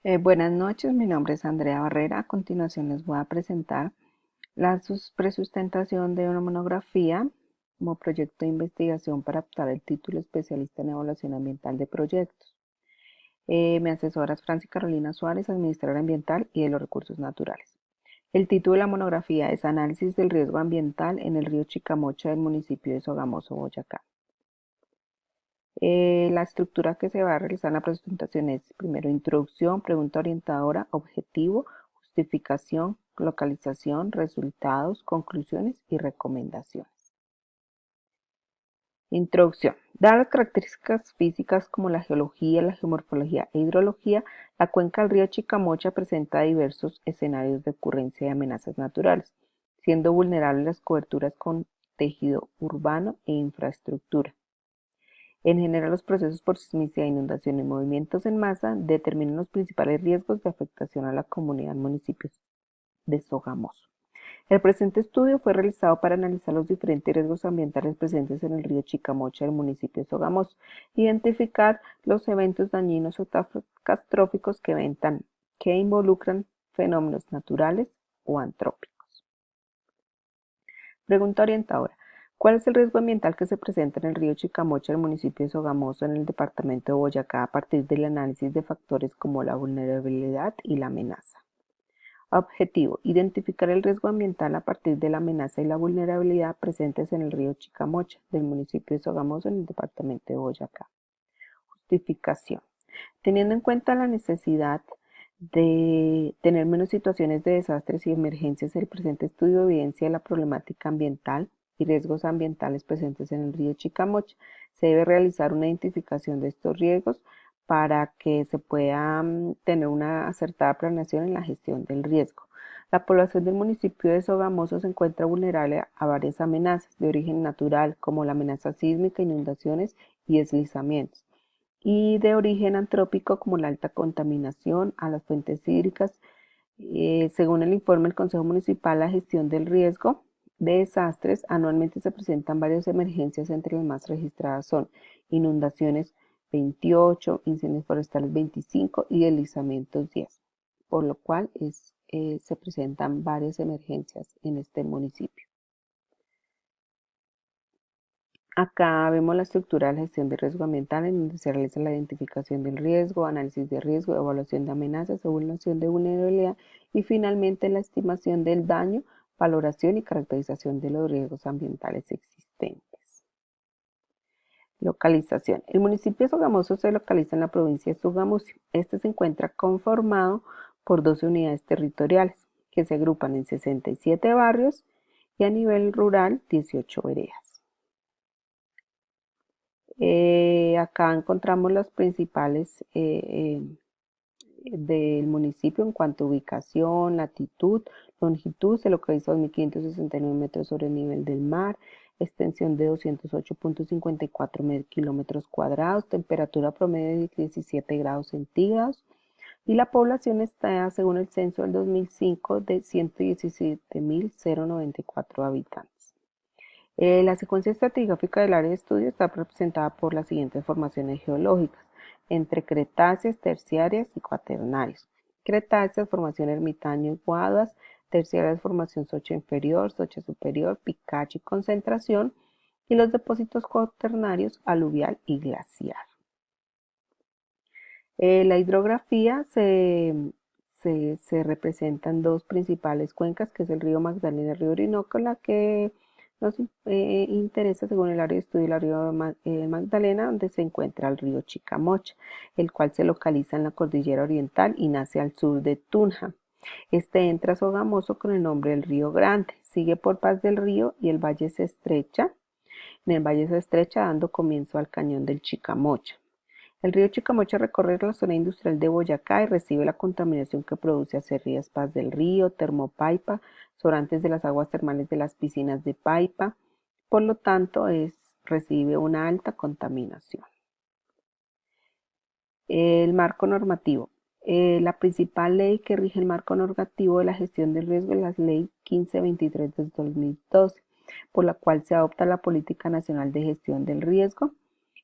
Buenas noches, mi nombre es Andrea Barrera. A continuación les voy a presentar la presustentación de una monografía como proyecto de investigación para optar el título especialista en evaluación ambiental de proyectos. Mi asesora es Franci Carolina Suárez, administradora ambiental y de los recursos naturales. El título de la monografía es Análisis del riesgo ambiental en el río Chicamocha del municipio de Sogamoso, Boyacá. La estructura que se va a realizar en la presentación es primero introducción, pregunta orientadora, objetivo, justificación, localización, resultados, conclusiones y recomendaciones. Introducción. Dadas las características físicas como la geología, la geomorfología e hidrología, la cuenca del río Chicamocha presenta diversos escenarios de ocurrencia de amenazas naturales, siendo vulnerables las coberturas con tejido urbano e infraestructura. En general, los procesos por sismicidad, inundación y movimientos en masa determinan los principales riesgos de afectación a la comunidad municipios de Sogamoso. El presente estudio fue realizado para analizar los diferentes riesgos ambientales presentes en el río Chicamocha del municipio de Sogamoso, identificar los eventos dañinos o catastróficos que involucran fenómenos naturales o antrópicos. Pregunta orientadora. ¿Cuál es el riesgo ambiental que se presenta en el río Chicamocha del municipio de Sogamoso en el departamento de Boyacá a partir del análisis de factores como la vulnerabilidad y la amenaza? Objetivo. Identificar el riesgo ambiental a partir de la amenaza y la vulnerabilidad presentes en el río Chicamocha del municipio de Sogamoso en el departamento de Boyacá. Justificación. Teniendo en cuenta la necesidad de tener menos situaciones de desastres y emergencias, el presente estudio evidencia la problemática ambiental y riesgos ambientales presentes en el río Chicamocha. Se debe realizar una identificación de estos riesgos para que se pueda tener una acertada planeación en la gestión del riesgo. La población del municipio de Sogamoso se encuentra vulnerable a varias amenazas de origen natural, como la amenaza sísmica, inundaciones y deslizamientos, y de origen antrópico como la alta contaminación a las fuentes hídricas. Según el informe del Consejo Municipal, la gestión del riesgo de desastres, anualmente se presentan varias emergencias, entre las más registradas son inundaciones 28, incendios forestales 25 y deslizamientos 10, por lo cual se presentan varias emergencias en este municipio. Acá vemos la estructura de la gestión de riesgo ambiental, en donde se realiza la identificación del riesgo, análisis de riesgo, evaluación de amenazas, evaluación de vulnerabilidad y finalmente la estimación del daño, valoración y caracterización de los riesgos ambientales existentes. Localización. El municipio de Sogamoso se localiza en la provincia de Sogamoso. Este se encuentra conformado por 12 unidades territoriales que se agrupan en 67 barrios y a nivel rural 18 veredas. Acá encontramos las principales del municipio en cuanto a ubicación, latitud, longitud. Se localiza a 2.569 metros sobre el nivel del mar, extensión de 208.54 kilómetros cuadrados, temperatura promedio de 17 grados centígrados y la población está, según el censo del 2005, de 117.094 habitantes. La secuencia estratigráfica del área de estudio está representada por las siguientes formaciones geológicas, entre cretáceas, terciarias y cuaternarias. Cretáceas, formación ermitaño y guaduas; terciarias, formación Socha inferior, Socha superior, Picacho y concentración; y los depósitos cuaternarios, aluvial y glaciar. La hidrografía se representan dos principales cuencas, que es el río Magdalena y el río Orinoco. La que nos interesa, según el área de estudio, el río Magdalena, donde se encuentra el río Chicamocha, el cual se localiza en la cordillera oriental y nace al sur de Tunja. Este entra a Sogamoso con el nombre del río Grande, sigue por Paz del Río y el valle se estrecha. En el valle se estrecha dando comienzo al cañón del Chicamocha. El río Chicamocha recorre la zona industrial de Boyacá y recibe la contaminación que produce Acerrías Paz del Río, Termopaipa, sobrantes de las aguas termales de las piscinas de Paipa. Por lo tanto, recibe una alta contaminación. El marco normativo. La principal ley que rige el marco normativo de la gestión del riesgo es la Ley 1523 del 2012, por la cual se adopta la Política Nacional de Gestión del Riesgo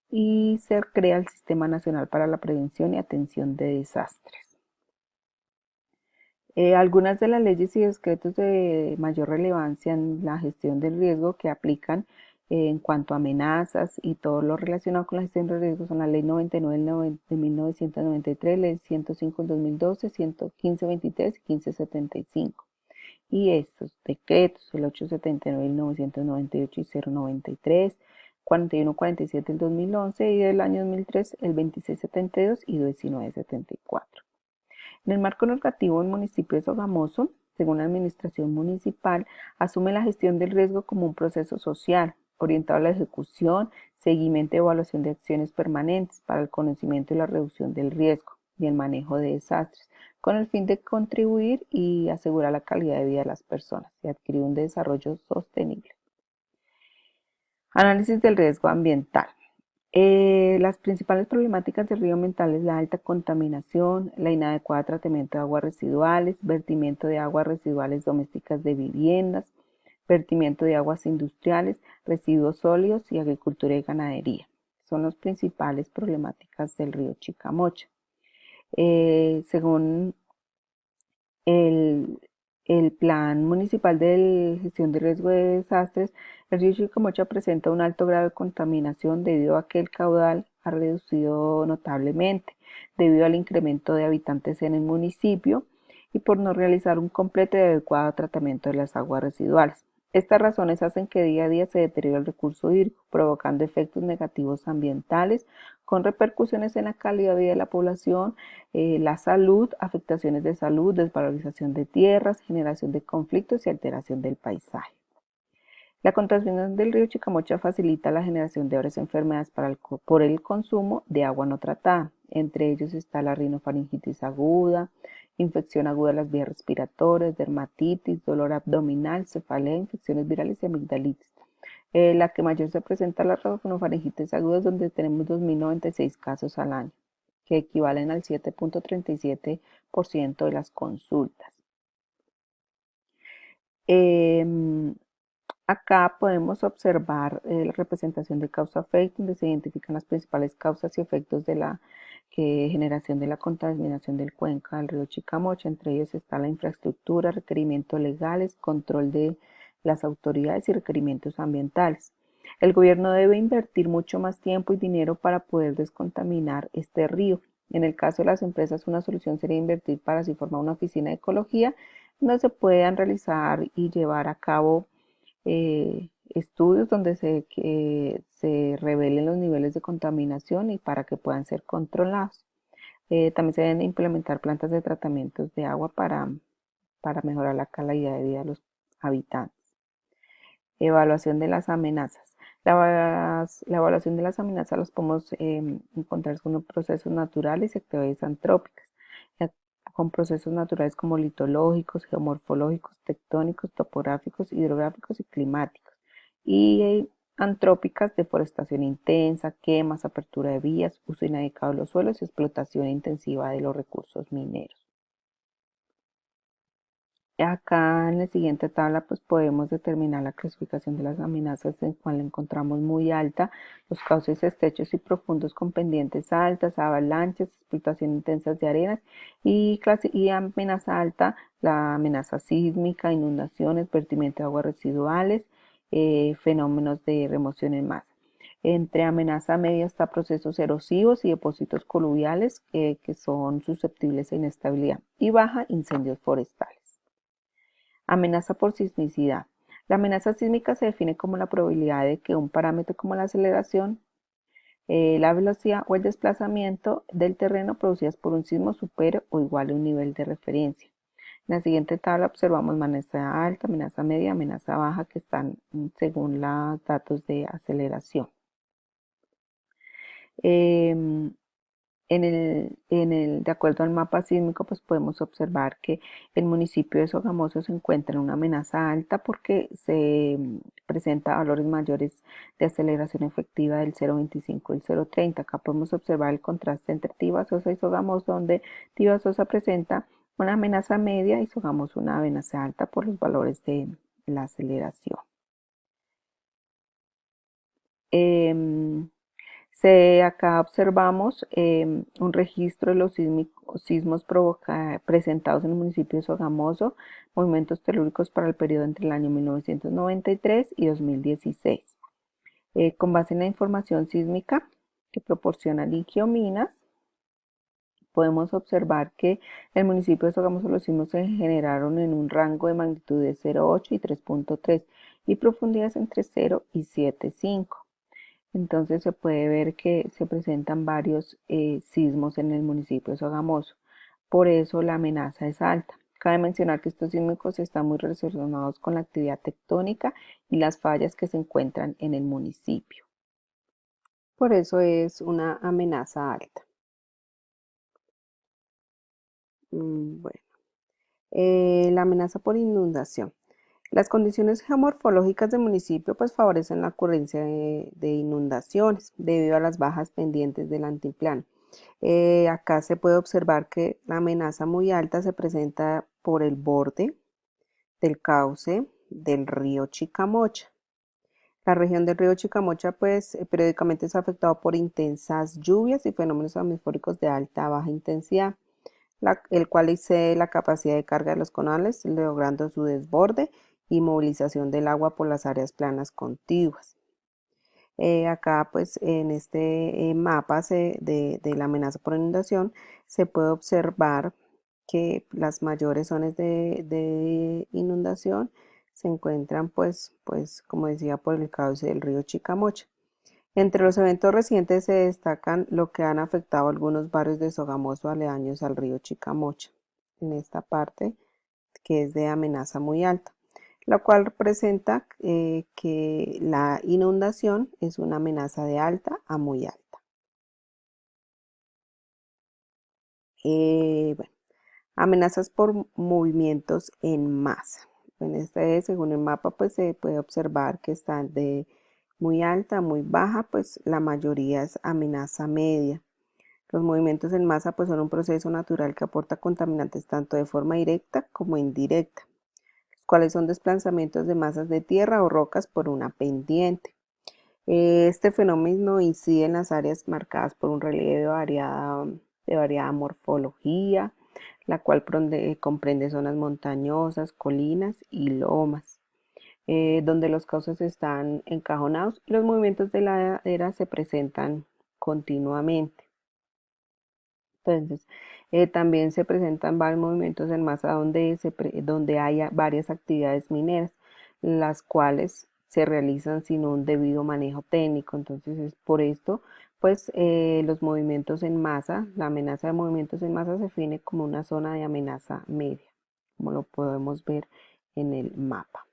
y se crea el Sistema Nacional para la Prevención y Atención de Desastres. Algunas de las leyes y decretos de mayor relevancia en la gestión del riesgo que aplican en cuanto a amenazas y todo lo relacionado con la gestión de riesgo son la Ley 99 de 1993, Ley 105 del 2012, 1523 y 1575. Y estos decretos, el 879 del 998 y 093, 4147 del 2011 y del año 2003, el 2672 y 1974. En el marco normativo del municipio de Sogamoso, según la administración municipal, asume la gestión del riesgo como un proceso social, orientado a la ejecución, seguimiento y evaluación de acciones permanentes para el conocimiento y la reducción del riesgo y el manejo de desastres, con el fin de contribuir y asegurar la calidad de vida de las personas y adquirir un desarrollo sostenible. Análisis del riesgo ambiental. Las principales problemáticas del río ambiental es la alta contaminación, la inadecuada tratamiento de aguas residuales, vertimiento de aguas residuales domésticas de viviendas, vertimiento de aguas industriales, residuos sólidos y agricultura y ganadería. Son las principales problemáticas del río Chicamocha. Según el, el Plan Municipal de Gestión de Riesgo de Desastres, el río Chicamocha presenta un alto grado de contaminación debido a que el caudal ha reducido notablemente, debido al incremento de habitantes en el municipio y por no realizar un completo y adecuado tratamiento de las aguas residuales. Estas razones hacen que día a día se deteriore el recurso hídrico, provocando efectos negativos ambientales con repercusiones en la calidad de vida de la población, la salud, afectaciones de salud, desvalorización de tierras, generación de conflictos y alteración del paisaje. La contaminación del río Chicamocha facilita la generación de varias enfermedades por el consumo de agua no tratada. Entre ellos está la rinofaringitis aguda, infección aguda de las vías respiratorias, dermatitis, dolor abdominal, cefalea, infecciones virales y amigdalitis. La que mayor se presenta es la rinofaringitis aguda, donde tenemos 2.096 casos al año, que equivalen al 7.37% de las consultas. Acá podemos observar la representación de causa-efecto, donde se identifican las principales causas y efectos de la generación de la contaminación del cuenca del río Chicamocha. Entre ellos está la infraestructura, requerimientos legales, control de las autoridades y requerimientos ambientales. El gobierno debe invertir mucho más tiempo y dinero para poder descontaminar este río. En el caso de las empresas, una solución sería invertir para así formar una oficina de ecología donde se puedan realizar y llevar a cabo estudios donde se revelen los niveles de contaminación y para que puedan ser controlados. También se deben implementar plantas de tratamiento de agua para mejorar la calidad de vida de los habitantes. Evaluación de las amenazas. La evaluación de las amenazas las podemos encontrar con procesos naturales y actividades antrópicas, con procesos naturales como litológicos, geomorfológicos, tectónicos, topográficos, hidrográficos y climáticos. Y antrópicas, deforestación intensa, quemas, apertura de vías, uso inadecuado de los suelos y explotación intensiva de los recursos mineros. Acá en la siguiente tabla pues podemos determinar la clasificación de las amenazas, en cual encontramos muy alta los cauces estrechos y profundos con pendientes altas, avalanchas, explotación intensas de arenas y amenaza alta, la amenaza sísmica, inundaciones, vertimiento de aguas residuales, fenómenos de remoción en masa. Entre amenaza media está procesos erosivos y depósitos coluviales que son susceptibles a inestabilidad, y baja, incendios forestales. Amenaza por sismicidad. La amenaza sísmica se define como la probabilidad de que un parámetro como la aceleración, la velocidad o el desplazamiento del terreno producidas por un sismo supere o iguale un nivel de referencia. En la siguiente tabla observamos amenaza alta, amenaza media, amenaza baja, que están según los datos de aceleración. De acuerdo al mapa sísmico, pues podemos observar que el municipio de Sogamoso se encuentra en una amenaza alta porque se presenta valores mayores de aceleración efectiva del 0.25 y el 0.30. Acá podemos observar el contraste entre Tibasosa y Sogamoso, donde Tibasosa presenta una amenaza media y Sogamoso una amenaza alta por los valores de la aceleración. Acá observamos un registro de los sismos presentados en el municipio de Sogamoso, movimientos telúricos para el periodo entre el año 1993 y 2016. Con base en la información sísmica que proporciona Ligio-Minas, podemos observar que el municipio de Sogamoso los sismos se generaron en un rango de magnitud de 0,8 y 3,3 y profundidades entre 0 y 7,5. Entonces se puede ver que se presentan varios sismos en el municipio de Sogamoso. Por eso la amenaza es alta. Cabe mencionar que estos sísmicos están muy relacionados con la actividad tectónica y las fallas que se encuentran en el municipio. Por eso es una amenaza alta. Bueno, la amenaza por inundación. Las condiciones geomorfológicas del municipio pues favorecen la ocurrencia de inundaciones debido a las bajas pendientes del altiplano. Acá se puede observar que la amenaza muy alta se presenta por el borde del cauce del río Chicamocha. La región del río Chicamocha pues periódicamente es afectado por intensas lluvias y fenómenos atmosféricos de alta a baja intensidad, el cual excede la capacidad de carga de los canales, logrando su desborde y movilización del agua por las áreas planas contiguas. Acá pues en este mapa de la amenaza por inundación se puede observar que las mayores zonas de inundación se encuentran pues como decía por el cauce del río Chicamocha. Entre los eventos recientes se destacan lo que han afectado algunos barrios de Sogamoso aledaños al río Chicamocha, en esta parte que es de amenaza muy alta, la cual representa que la inundación es una amenaza de alta a muy alta. Bueno, amenazas por movimientos en masa. En este, según el mapa, pues se puede observar que están de muy alta a muy baja, pues la mayoría es amenaza media. Los movimientos en masa pues son un proceso natural que aporta contaminantes tanto de forma directa como indirecta, los cuales son desplazamientos de masas de tierra o rocas por una pendiente. Este fenómeno incide en las áreas marcadas por un relieve de variada morfología, la cual comprende zonas montañosas, colinas y lomas, donde los cauces están encajonados y los movimientos de la ladera se presentan continuamente. Entonces, también se presentan varios movimientos en masa donde haya varias actividades mineras, las cuales se realizan sin un debido manejo técnico. Entonces, es por esto, pues los movimientos en masa, la amenaza de movimientos en masa se define como una zona de amenaza media, como lo podemos ver en el mapa.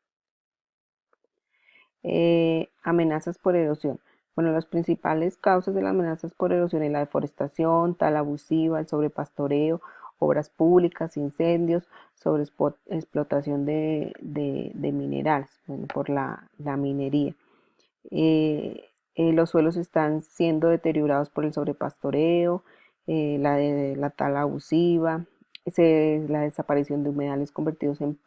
Amenazas por erosión. Bueno, las principales causas de las amenazas por erosión es la deforestación, tala abusiva, el sobrepastoreo, obras públicas, incendios, sobreexplotación de minerales, bueno, por la minería. Los suelos están siendo deteriorados por el sobrepastoreo, la tala abusiva, la desaparición de humedales convertidos en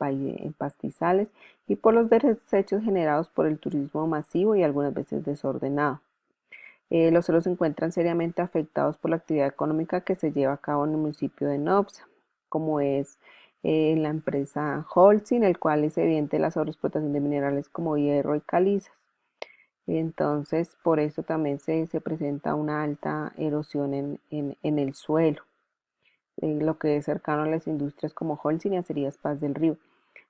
pastizales y por los desechos generados por el turismo masivo y algunas veces desordenado. Los suelos se encuentran seriamente afectados por la actividad económica que se lleva a cabo en el municipio de Nopsa, como es la empresa Holcim, el cual es evidente la sobreexplotación de minerales como hierro y calizas. Entonces, por eso también se presenta una alta erosión en el suelo, lo que es cercano a las industrias como Holcim y Acerías Paz del Río.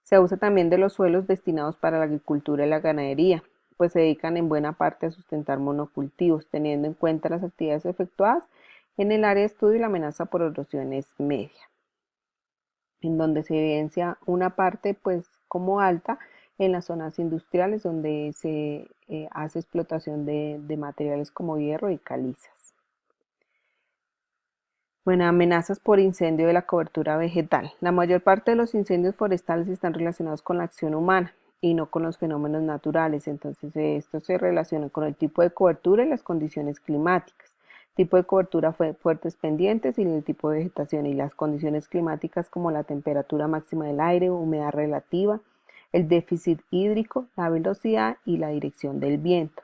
Se usa también de los suelos destinados para la agricultura y la ganadería, pues se dedican en buena parte a sustentar monocultivos, teniendo en cuenta las actividades efectuadas en el área de estudio y la amenaza por erosión es media, en donde se evidencia una parte pues como alta en las zonas industriales donde se hace explotación de materiales como hierro y calizas. Bueno, amenazas por incendio de la cobertura vegetal. La mayor parte de los incendios forestales están relacionados con la acción humana y no con los fenómenos naturales. Entonces, esto se relaciona con el tipo de cobertura y las condiciones climáticas. Tipo de cobertura fue fuertes pendientes y el tipo de vegetación y las condiciones climáticas como la temperatura máxima del aire, humedad relativa, el déficit hídrico, la velocidad y la dirección del viento.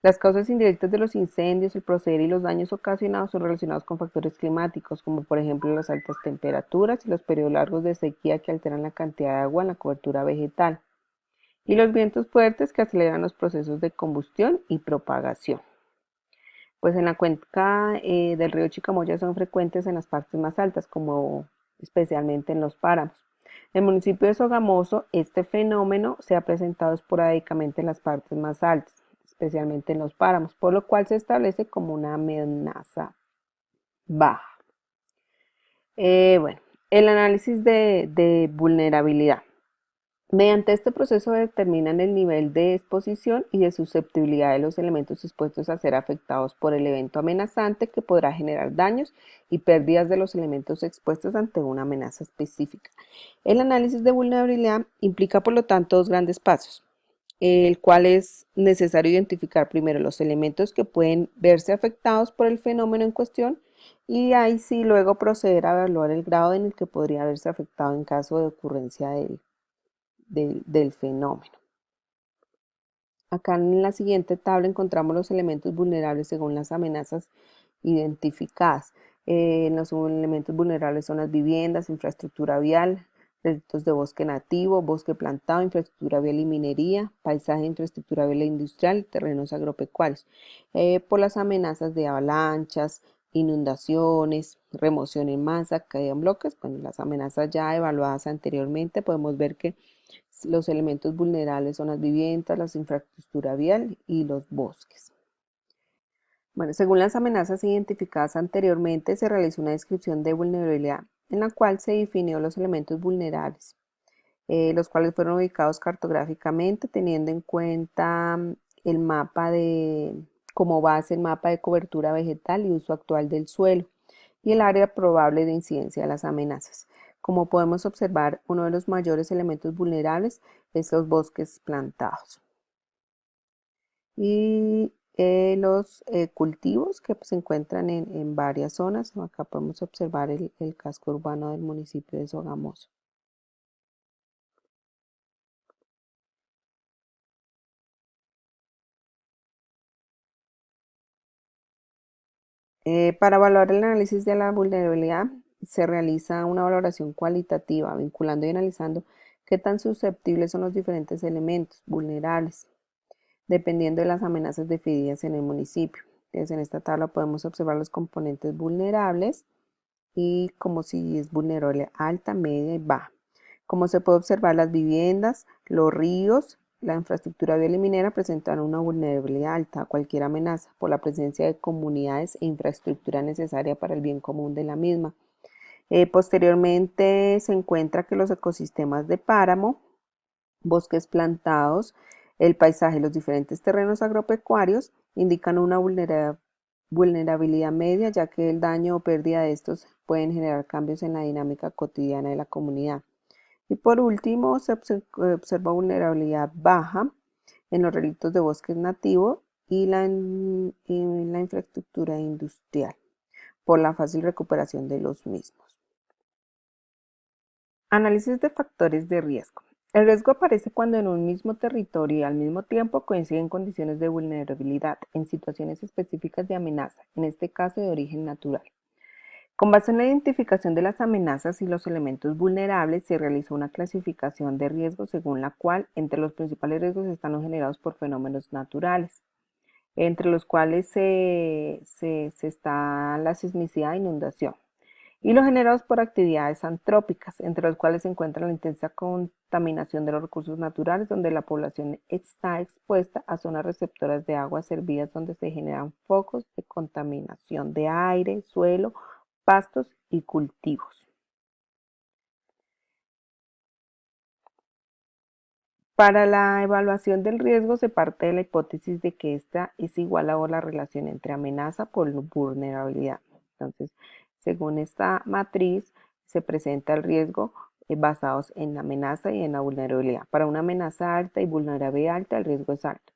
Las causas indirectas de los incendios, el proceder y los daños ocasionados son relacionados con factores climáticos, como por ejemplo las altas temperaturas y los periodos largos de sequía que alteran la cantidad de agua en la cobertura vegetal, y los vientos fuertes que aceleran los procesos de combustión y propagación. Pues en la cuenca del río Chicamoya son frecuentes en las partes más altas, como especialmente en los páramos. En el municipio de Sogamoso, este fenómeno se ha presentado esporádicamente en las partes más altas, especialmente en los páramos, por lo cual se establece como una amenaza baja. Bueno, el análisis de vulnerabilidad. Mediante este proceso determinan el nivel de exposición y de susceptibilidad de los elementos expuestos a ser afectados por el evento amenazante que podrá generar daños y pérdidas de los elementos expuestos ante una amenaza específica. El análisis de vulnerabilidad implica, por lo tanto, dos grandes pasos, el cual es necesario identificar primero los elementos que pueden verse afectados por el fenómeno en cuestión y ahí sí luego proceder a evaluar el grado en el que podría haberse afectado en caso de ocurrencia del fenómeno. Acá en la siguiente tabla encontramos los elementos vulnerables según las amenazas identificadas. Los elementos vulnerables son las viviendas, infraestructura vial, recintos de bosque nativo, bosque plantado, infraestructura vial y minería, paisaje, infraestructura vial e industrial, terrenos agropecuarios. Por las amenazas de avalanchas, inundaciones, remoción en masa, caída en bloques, bueno, las amenazas ya evaluadas anteriormente, podemos ver que los elementos vulnerables son las viviendas, la infraestructura vial y los bosques. Bueno, según las amenazas identificadas anteriormente, se realizó una descripción de vulnerabilidad en la cual se definió los elementos vulnerables, los cuales fueron ubicados cartográficamente teniendo en cuenta el mapa como base el mapa de cobertura vegetal y uso actual del suelo y el área probable de incidencia de las amenazas. Como podemos observar, uno de los mayores elementos vulnerables es los bosques plantados. Y los cultivos que se encuentran en varias zonas. Acá podemos observar el casco urbano del municipio de Sogamoso. Para evaluar el análisis de la vulnerabilidad, se realiza una valoración cualitativa, vinculando y analizando qué tan susceptibles son los diferentes elementos vulnerables, dependiendo de las amenazas definidas en el municipio. Entonces, en esta tabla podemos observar los componentes vulnerables y como si es vulnerable alta, media y baja. Como se puede observar, las viviendas, los ríos, la infraestructura vial y minera presentan una vulnerabilidad alta a cualquier amenaza por la presencia de comunidades e infraestructura necesaria para el bien común de la misma. Posteriormente se encuentra que los ecosistemas de páramo, bosques plantados, el paisaje y los diferentes terrenos agropecuarios indican una vulnerabilidad media, ya que el daño o pérdida de estos pueden generar cambios en la dinámica cotidiana de la comunidad. Y por último, se observa vulnerabilidad baja en los relictos de bosques nativos y la infraestructura industrial por la fácil recuperación de los mismos. Análisis de factores de riesgo. El riesgo aparece cuando en un mismo territorio y al mismo tiempo coinciden condiciones de vulnerabilidad en situaciones específicas de amenaza, en este caso de origen natural. Con base en la identificación de las amenazas y los elementos vulnerables, se realizó una clasificación de riesgos según la cual entre los principales riesgos están los generados por fenómenos naturales, entre los cuales se está la sismicidad e inundación, y los generados por actividades antrópicas, entre los cuales se encuentra la intensa contaminación de los recursos naturales, donde la población está expuesta a zonas receptoras de aguas servidas donde se generan focos de contaminación de aire, suelo, pastos y cultivos. Para la evaluación del riesgo se parte de la hipótesis de que esta es igual a la relación entre amenaza por vulnerabilidad. Entonces, según esta matriz, se presenta el riesgo basados en la amenaza y en la vulnerabilidad. Para una amenaza alta y vulnerabilidad alta, el riesgo es alto.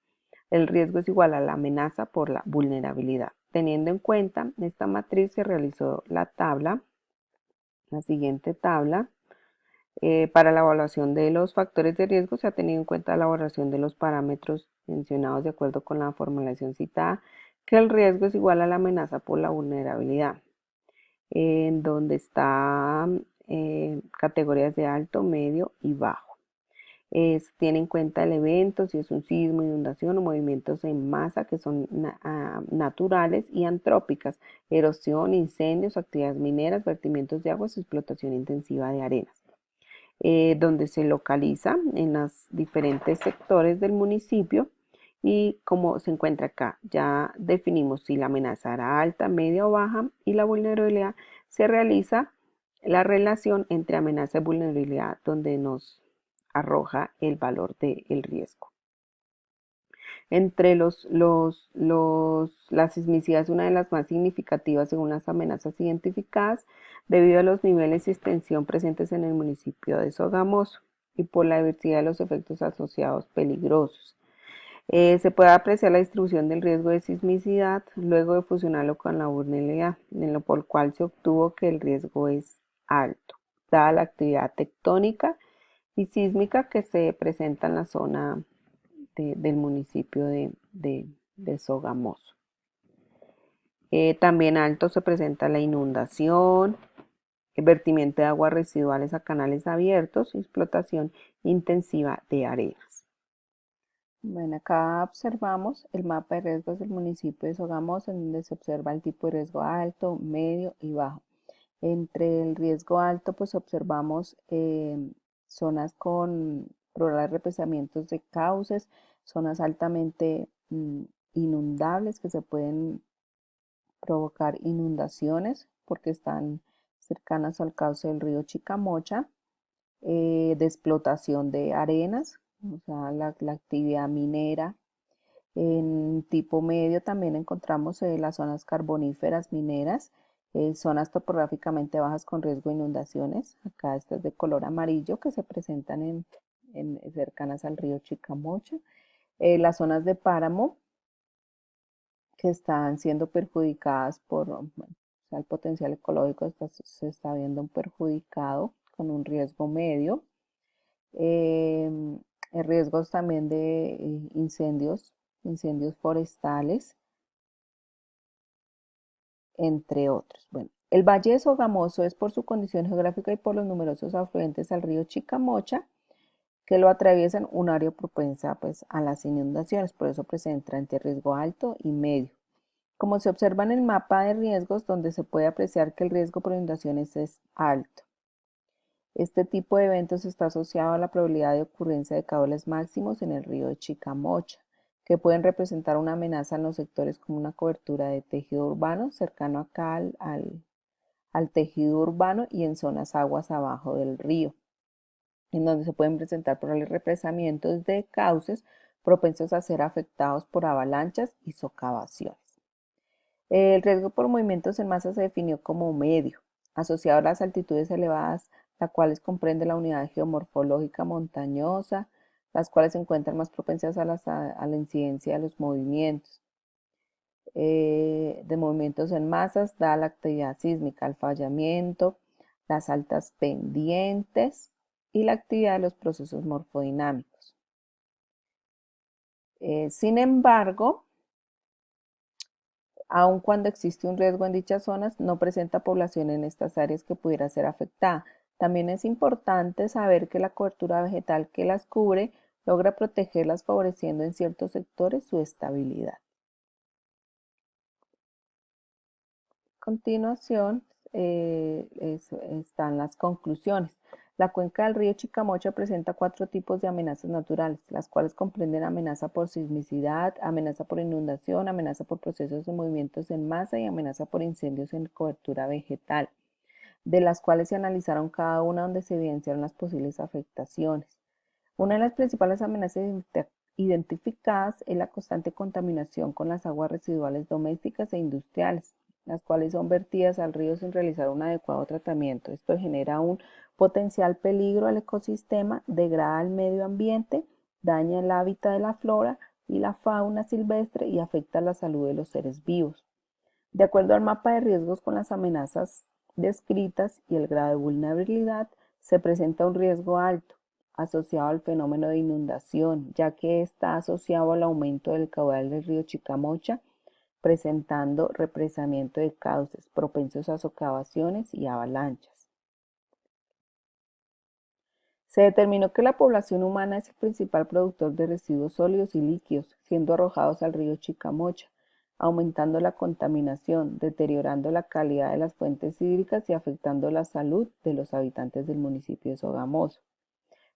El riesgo es igual a la amenaza por la vulnerabilidad. Teniendo en cuenta esta matriz, se realizó la siguiente tabla. Para la evaluación de los factores de riesgo se ha tenido en cuenta la evaluación de los parámetros mencionados de acuerdo con la formulación citada, que el riesgo es igual a la amenaza por la vulnerabilidad, en donde están categorías de alto, medio y bajo. Tiene en cuenta el evento, si es un sismo, inundación o movimientos en masa que son naturales y antrópicas, erosión, incendios, actividades mineras, vertimientos de aguas, explotación intensiva de arenas. Donde se localiza en los diferentes sectores del municipio y como se encuentra acá, ya definimos si la amenaza era alta, media o baja y la vulnerabilidad, se realiza la relación entre amenaza y vulnerabilidad donde nos arroja el valor del riesgo. Entre la sismicidad es una de las más significativas según las amenazas identificadas debido a los niveles y extensión presentes en el municipio de Sogamoso y por la diversidad de los efectos asociados peligrosos. Se puede apreciar la distribución del riesgo de sismicidad luego de fusionarlo con la vulnerabilidad, en lo por cual se obtuvo que el riesgo es alto, dada la actividad tectónica y sísmica que se presenta en la zona del municipio de Sogamoso. También alto se presenta la inundación, el vertimiento de aguas residuales a canales abiertos y explotación intensiva de arenas. Bueno, acá observamos el mapa de riesgos del municipio de Sogamoso, en donde se observa el tipo de riesgo alto, medio y bajo. Entre el riesgo alto, pues observamos zonas con probables represamientos de cauces, zonas altamente inundables que se pueden provocar inundaciones porque están cercanas al cauce del río Chicamocha, de explotación de arenas, o sea, la actividad minera. En tipo medio también encontramos las zonas carboníferas mineras, zonas topográficamente bajas con riesgo de inundaciones. Acá estas de color amarillo que se presentan cercanas al río Chicamocha. Las zonas de páramo que están siendo perjudicadas o sea, el potencial ecológico se está viendo perjudicado con un riesgo medio. Riesgos también de incendios forestales, entre otros. Bueno, el Valle de Sogamoso es por su condición geográfica y por los numerosos afluentes al río Chicamocha que lo atraviesan un área propensa pues, a las inundaciones, por eso presenta entre riesgo alto y medio. Como se observa en el mapa de riesgos, donde se puede apreciar que el riesgo por inundaciones es alto. Este tipo de eventos está asociado a la probabilidad de ocurrencia de caudales máximos en el río de Chicamocha, que pueden representar una amenaza en los sectores como una cobertura de tejido urbano cercano acá al tejido urbano y en zonas aguas abajo del río, en donde se pueden presentar probables represamientos de cauces propensos a ser afectados por avalanchas y socavaciones. El riesgo por movimientos en masa se definió como medio, asociado a las altitudes elevadas, las cuales comprende la unidad geomorfológica montañosa, las cuales se encuentran más propensas a la incidencia de los movimientos. De movimientos en masas, da la actividad sísmica, el fallamiento, las altas pendientes y la actividad de los procesos morfodinámicos. Sin embargo, aun cuando existe un riesgo en dichas zonas, no presenta población en estas áreas que pudiera ser afectada. También es importante saber que la cobertura vegetal que las cubre logra protegerlas, favoreciendo en ciertos sectores su estabilidad. A continuación están las conclusiones. La cuenca del río Chicamocha presenta 4 tipos de amenazas naturales, las cuales comprenden amenaza por sismicidad, amenaza por inundación, amenaza por procesos de movimientos en masa y amenaza por incendios en cobertura vegetal, de las cuales se analizaron cada una donde se evidenciaron las posibles afectaciones. Una de las principales amenazas identificadas es la constante contaminación con las aguas residuales domésticas e industriales, las cuales son vertidas al río sin realizar un adecuado tratamiento. Esto genera un potencial peligro al ecosistema, degrada el medio ambiente, daña el hábitat de la flora y la fauna silvestre y afecta la salud de los seres vivos. De acuerdo al mapa de riesgos con las amenazas descritas y el grado de vulnerabilidad, se presenta un riesgo alto, asociado al fenómeno de inundación, ya que está asociado al aumento del caudal del río Chicamocha, presentando represamiento de cauces propensos a socavaciones y avalanchas. Se determinó que la población humana es el principal productor de residuos sólidos y líquidos, siendo arrojados al río Chicamocha, aumentando la contaminación, deteriorando la calidad de las fuentes hídricas y afectando la salud de los habitantes del municipio de Sogamoso.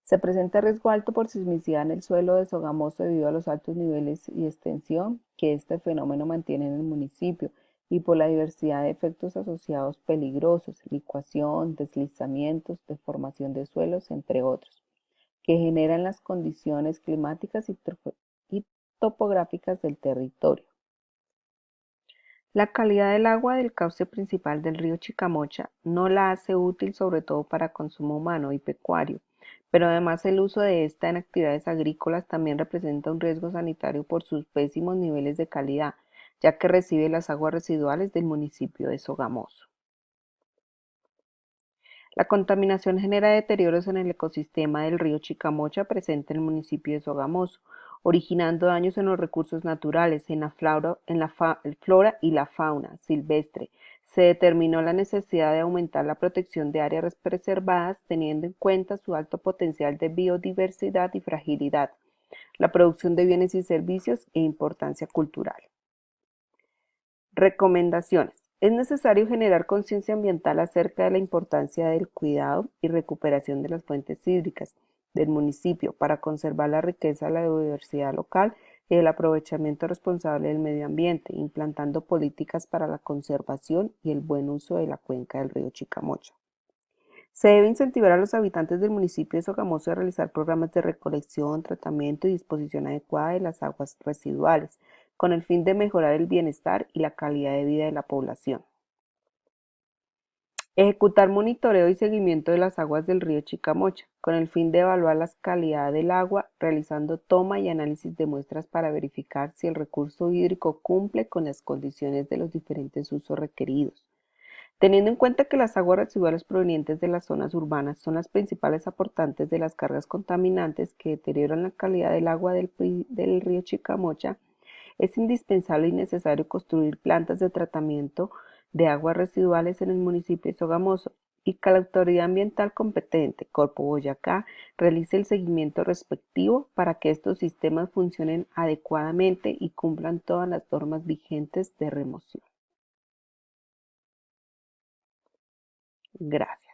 Se presenta riesgo alto por sismicidad en el suelo de Sogamoso debido a los altos niveles y extensión que este fenómeno mantiene en el municipio y por la diversidad de efectos asociados peligrosos, licuación, deslizamientos, deformación de suelos, entre otros, que generan las condiciones climáticas y topográficas del territorio. La calidad del agua del cauce principal del río Chicamocha no la hace útil sobre todo para consumo humano y pecuario, pero además el uso de esta en actividades agrícolas también representa un riesgo sanitario por sus pésimos niveles de calidad, ya que recibe las aguas residuales del municipio de Sogamoso. La contaminación genera deterioros en el ecosistema del río Chicamocha presente en el municipio de Sogamoso, originando daños en los recursos naturales, en la flora y la fauna silvestre. Se determinó la necesidad de aumentar la protección de áreas preservadas teniendo en cuenta su alto potencial de biodiversidad y fragilidad, la producción de bienes y servicios e importancia cultural. Recomendaciones. Es necesario generar conciencia ambiental acerca de la importancia del cuidado y recuperación de las fuentes hídricas del municipio para conservar la riqueza de la biodiversidad local y el aprovechamiento responsable del medio ambiente, implantando políticas para la conservación y el buen uso de la cuenca del río Chicamocha. Se debe incentivar a los habitantes del municipio de Sogamoso a realizar programas de recolección, tratamiento y disposición adecuada de las aguas residuales, con el fin de mejorar el bienestar y la calidad de vida de la población. Ejecutar monitoreo y seguimiento de las aguas del río Chicamocha, con el fin de evaluar la calidad del agua, realizando toma y análisis de muestras para verificar si el recurso hídrico cumple con las condiciones de los diferentes usos requeridos. Teniendo en cuenta que las aguas residuales provenientes de las zonas urbanas son las principales aportantes de las cargas contaminantes que deterioran la calidad del agua del río Chicamocha, es indispensable y necesario construir plantas de tratamiento de aguas residuales en el municipio de Sogamoso y que la autoridad ambiental competente, Corpo Boyacá, realice el seguimiento respectivo para que estos sistemas funcionen adecuadamente y cumplan todas las normas vigentes de remoción. Gracias.